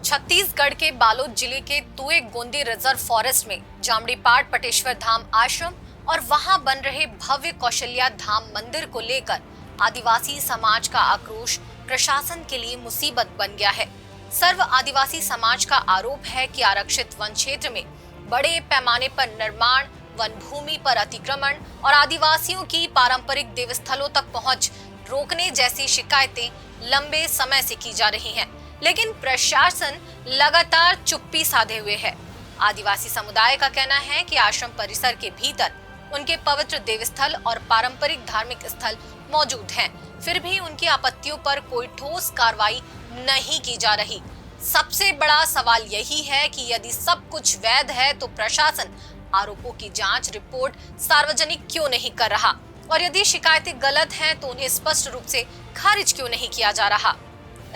छत्तीसगढ़ के बालोद जिले के तुए गोंदी रिजर्व फॉरेस्ट में जामड़ीपाट पटेश्वर धाम आश्रम और वहां बन रहे भव्य कौशल्या धाम मंदिर को लेकर आदिवासी समाज का आक्रोश प्रशासन के लिए मुसीबत बन गया है। सर्व आदिवासी समाज का आरोप है कि आरक्षित वन क्षेत्र में बड़े पैमाने पर निर्माण, वन भूमि पर अतिक्रमण और आदिवासियों की पारंपरिक देवस्थलों तक पहुंच रोकने जैसी शिकायतें लंबे समय से की जा रही हैं, लेकिन प्रशासन लगातार चुप्पी साधे हुए है। आदिवासी समुदाय का कहना है कि आश्रम परिसर के भीतर उनके पवित्र देवस्थल और पारंपरिक धार्मिक स्थल मौजूद हैं, फिर भी उनकी आपत्तियों पर कोई ठोस कार्रवाई नहीं की जा रही। सबसे बड़ा सवाल यही है कि यदि सब कुछ वैध है तो प्रशासन आरोपों की जांच रिपोर्ट सार्वजनिक क्यों नहीं कर रहा, और यदि शिकायतें गलत हैं तो उन्हें स्पष्ट रूप से खारिज क्यों नहीं किया जा रहा।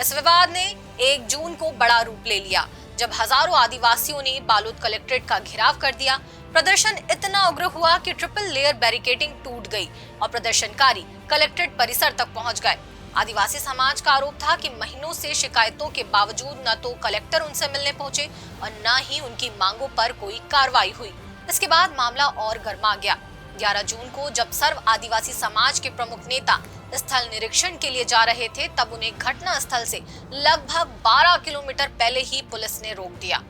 इस विवाद ने 1 जून को बड़ा रूप ले लिया, जब हजारों आदिवासियों ने बालोद कलेक्ट्रेट का घेराव कर दिया। प्रदर्शन इतना उग्र हुआ कि ट्रिपल लेयर बैरिकेडिंग टूट गई और प्रदर्शनकारी कलेक्ट्रेट परिसर तक पहुंच गए। आदिवासी समाज का आरोप था कि महीनों से शिकायतों के बावजूद न तो कलेक्टर उनसे मिलने पहुंचे और न ही उनकी मांगों पर कोई कार्रवाई हुई। इसके बाद मामला और गर्मा गया। 11 जून को जब सर्व आदिवासी समाज के प्रमुख नेता स्थल निरीक्षण के लिए जा रहे थे, तब उन्हें घटना स्थल से लगभग 12 किलोमीटर पहले ही पुलिस ने रोक दिया।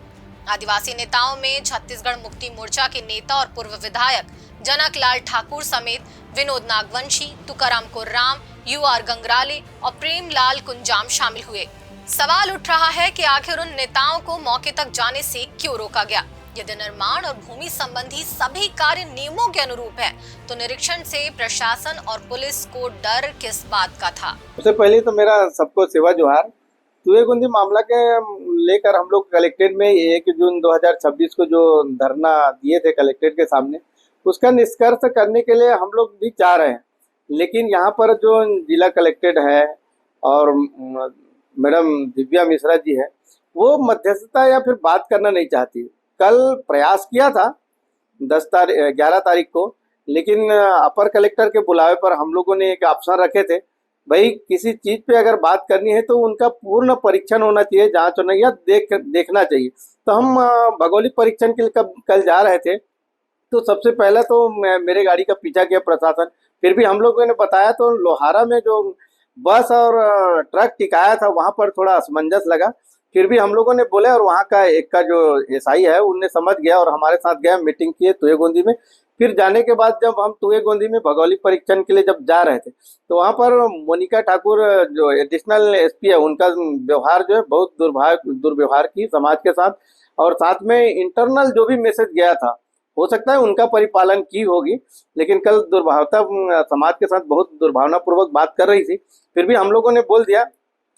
आदिवासी नेताओं में छत्तीसगढ़ मुक्ति मोर्चा के नेता और पूर्व विधायक जनक लाल ठाकुर समेत विनोद नागवंशी, तुकाराम कुर्राम, UR गंगराले और प्रेमलाल कुंजाम शामिल हुए। सवाल उठ रहा है कि आखिर उन नेताओं को मौके तक जाने से क्यों रोका गया। यदि निर्माण और भूमि संबंधी सभी कार्य नियमों के अनुरूप है, तो निरीक्षण से प्रशासन और पुलिस को डर किस बात का था। सबसे पहले तो मेरा सबको सेवा जोहार। तुए गोंदी मामला के लेकर हम लोग कलेक्ट्रेट में 1 जून 2026 को जो धरना दिए थे कलेक्ट्रेट के सामने, उसका निष्कर्ष करने के लिए हम लोग भी चाह रहे हैं, लेकिन यहाँ पर जो जिला कलेक्ट्रेट है और मैडम दिव्या मिश्रा जी है, वो मध्यस्थता या फिर बात करना नहीं चाहती। कल प्रयास किया था 11 तारीख को, लेकिन अपर कलेक्टर के बुलावे पर हम लोगों ने एक ऑप्शन रखे थे, भाई किसी चीज पे अगर बात करनी है तो उनका पूर्ण परीक्षण होना चाहिए, जांच होना या देखना चाहिए। तो हम भौगोलिक परीक्षण के लिए कल जा रहे थे, तो सबसे पहले तो मेरे गाड़ी का पीछा किया प्रशासन। फिर भी हम लोगों ने बताया तो लोहारा में जो बस और ट्रक टिकाया था वहां पर थोड़ा असमंजस लगा। फिर भी हम लोगों ने बोले और वहाँ का एक का जो SI है उनने समझ गया और हमारे साथ गया, मीटिंग किए तुए गोंदी में। फिर जाने के बाद जब हम तुए गोंदी में भौगोलिक परीक्षण के लिए जब जा रहे थे, तो वहाँ पर मोनिका ठाकुर जो एडिशनल SP है, उनका व्यवहार जो है बहुत दुर्व्यवहार की समाज के साथ, और साथ में इंटरनल जो भी मैसेज गया था, हो सकता है उनका परिपालन की होगी, लेकिन कल समाज के साथ बहुत दुर्भावनापूर्वक बात कर रही थी। फिर भी हम लोगों ने बोल दिया,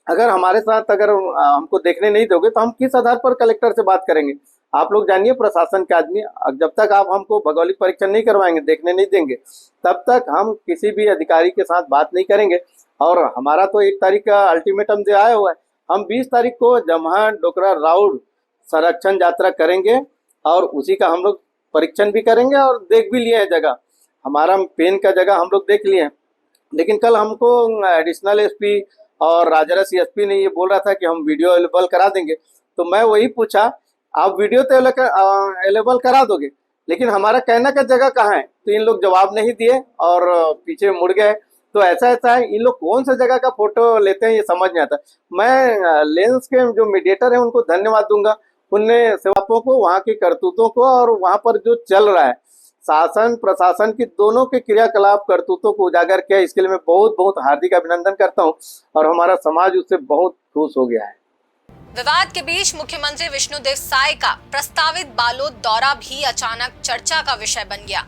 अगर हमारे साथ अगर हमको देखने नहीं दोगे तो हम किस आधार पर कलेक्टर से बात करेंगे। आप लोग जानिए प्रशासन के आदमी, जब तक आप हमको भौगोलिक परीक्षण नहीं करवाएंगे, देखने नहीं देंगे, तब तक हम किसी भी अधिकारी के साथ बात नहीं करेंगे। और हमारा तो 1 तारीख का अल्टीमेटम जो आया हुआ है, हम 20 तारीख को जमहा डोकरा राउड संरक्षण यात्रा करेंगे और उसी का हम लोग परीक्षण भी करेंगे और देख भी लिए है जगह। हमारा पेन का जगह हम लोग देख लिए हैं, लेकिन कल हमको एडिशनल SP और राजरस SP ने ये बोल रहा था कि हम वीडियो अवेलेबल करा देंगे। तो मैं वही पूछा, आप वीडियो तो अवेलेबल करा दोगे, लेकिन हमारा कहने का जगह कहाँ है? तो इन लोग जवाब नहीं दिए और पीछे मुड़ गए। तो ऐसा है, इन लोग कौन सा जगह का फोटो लेते हैं ये समझ नहीं आता। मैं लेंस के जो मीडिएटर है उनको धन्यवाद दूंगा, उनने सेवाओं को, वहाँ की करतूतों को और वहाँ पर जो चल रहा है शासन प्रशासन की दोनों के क्रियाकलाप करतूतों को उजागर किया। इसके लिए मैं बहुत बहुत हार्दिक अभिनंदन करता हूँ और हमारा समाज उससे बहुत खुश हो गया है। विवाद के बीच मुख्यमंत्री विष्णुदेव साय का प्रस्तावित बालोद दौरा भी अचानक चर्चा का विषय बन गया।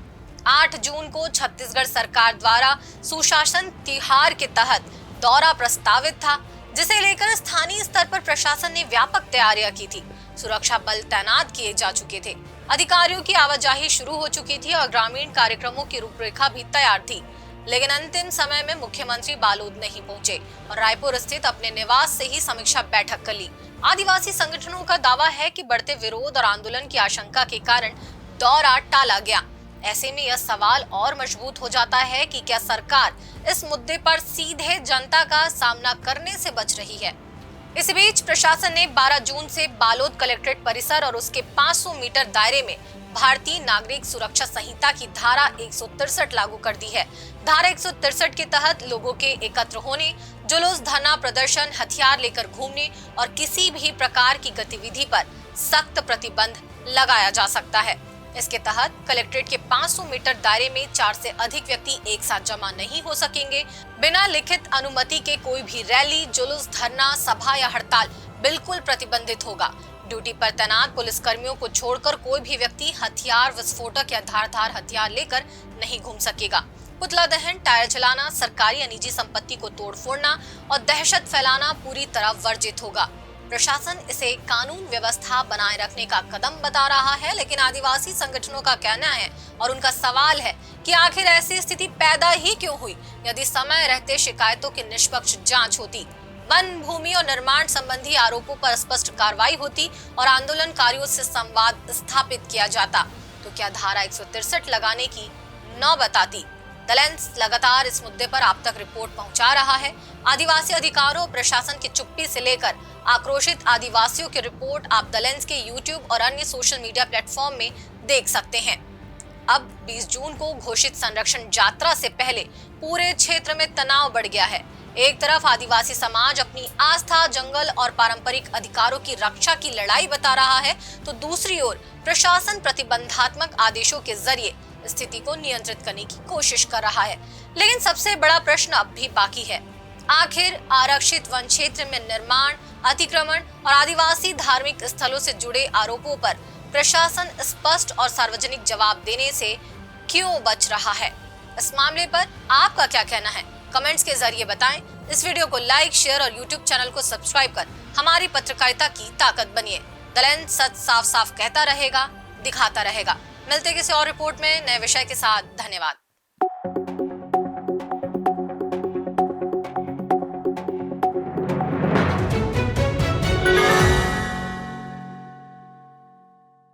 8 जून को छत्तीसगढ़ सरकार द्वारा सुशासन तिहार के तहत दौरा प्रस्तावित था, जिसे लेकर स्थानीय स्तर पर प्रशासन ने व्यापक तैयारियां की थी। सुरक्षा बल तैनात किए जा चुके थे, अधिकारियों की आवाजाही शुरू हो चुकी थी और ग्रामीण कार्यक्रमों की रूपरेखा भी तैयार थी। लेकिन अंतिम समय में मुख्यमंत्री बालोद नहीं पहुंचे और रायपुर स्थित अपने निवास से ही समीक्षा बैठक कर ली। आदिवासी संगठनों का दावा है कि बढ़ते विरोध और आंदोलन की आशंका के कारण दौरा टाला गया। ऐसे में यह सवाल और मजबूत हो जाता है कि क्या सरकार इस मुद्दे पर सीधे जनता का सामना करने से बच रही है। इस बीच प्रशासन ने 12 जून से बालोद कलेक्ट्रेट परिसर और उसके 500 मीटर दायरे में भारतीय नागरिक सुरक्षा संहिता की धारा 163 लागू कर दी है। धारा 163 के तहत लोगों के एकत्र होने, जुलूस, धरना प्रदर्शन, हथियार लेकर घूमने और किसी भी प्रकार की गतिविधि पर सख्त प्रतिबंध लगाया जा सकता है। इसके तहत कलेक्ट्रेट के 500 मीटर दायरे में 4 से अधिक व्यक्ति एक साथ जमा नहीं हो सकेंगे। बिना लिखित अनुमति के कोई भी रैली, जुलूस, धरना, सभा या हड़ताल बिल्कुल प्रतिबंधित होगा। ड्यूटी पर तैनात पुलिसकर्मियों को छोड़कर कोई भी व्यक्ति हथियार, विस्फोटक या धारदार हथियार लेकर नहीं घूम सकेगा। पुतला दहन, टायर जलाना, सरकारी या निजी संपत्ति को तोड़ फोड़ना और दहशत फैलाना पूरी तरह वर्जित होगा। प्रशासन इसे कानून व्यवस्था बनाए रखने का कदम बता रहा है, लेकिन आदिवासी संगठनों का कहना है और उनका सवाल है कि आखिर ऐसी स्थिति पैदा ही क्यों हुई। यदि समय रहते शिकायतों की निष्पक्ष जांच होती, वन, भूमि और निर्माण संबंधी आरोपों पर स्पष्ट कार्रवाई होती और आंदोलनकारियों से संवाद स्थापित किया जाता, तो क्या धारा 163 लगाने की नौबत आती। द लेंस लगातार इस मुद्दे पर आप तक रिपोर्ट पहुंचा रहा है। आदिवासी अधिकारों और प्रशासन की चुप्पी से लेकर आक्रोशित आदिवासियों की रिपोर्ट आप द लेंस के यूट्यूब और अन्य सोशल मीडिया प्लेटफॉर्म में देख सकते हैं। अब 20 जून को घोषित संरक्षण यात्रा से पहले पूरे क्षेत्र में तनाव बढ़ गया है। एक तरफ आदिवासी समाज अपनी आस्था, जंगल और पारंपरिक अधिकारों की रक्षा की लड़ाई बता रहा है, तो दूसरी ओर प्रशासन प्रतिबंधात्मक आदेशों के जरिए स्थिति को नियंत्रित करने की कोशिश कर रहा है। लेकिन सबसे बड़ा प्रश्न अब भी बाकी है, आखिर आरक्षित वन क्षेत्र में निर्माण, अतिक्रमण और आदिवासी धार्मिक स्थलों से जुड़े आरोपों पर प्रशासन स्पष्ट और सार्वजनिक जवाब देने से क्यों बच रहा है। इस मामले पर आपका क्या कहना है, कमेंट्स के जरिए बताएं। इस वीडियो को लाइक, शेयर और यूट्यूब चैनल को सब्सक्राइब कर हमारी पत्रकारिता की ताकत बनिए। द लेंस सच साफ साफ कहता रहेगा, दिखाता रहेगा। मिलते किसी और रिपोर्ट में नए विषय के साथ। धन्यवाद।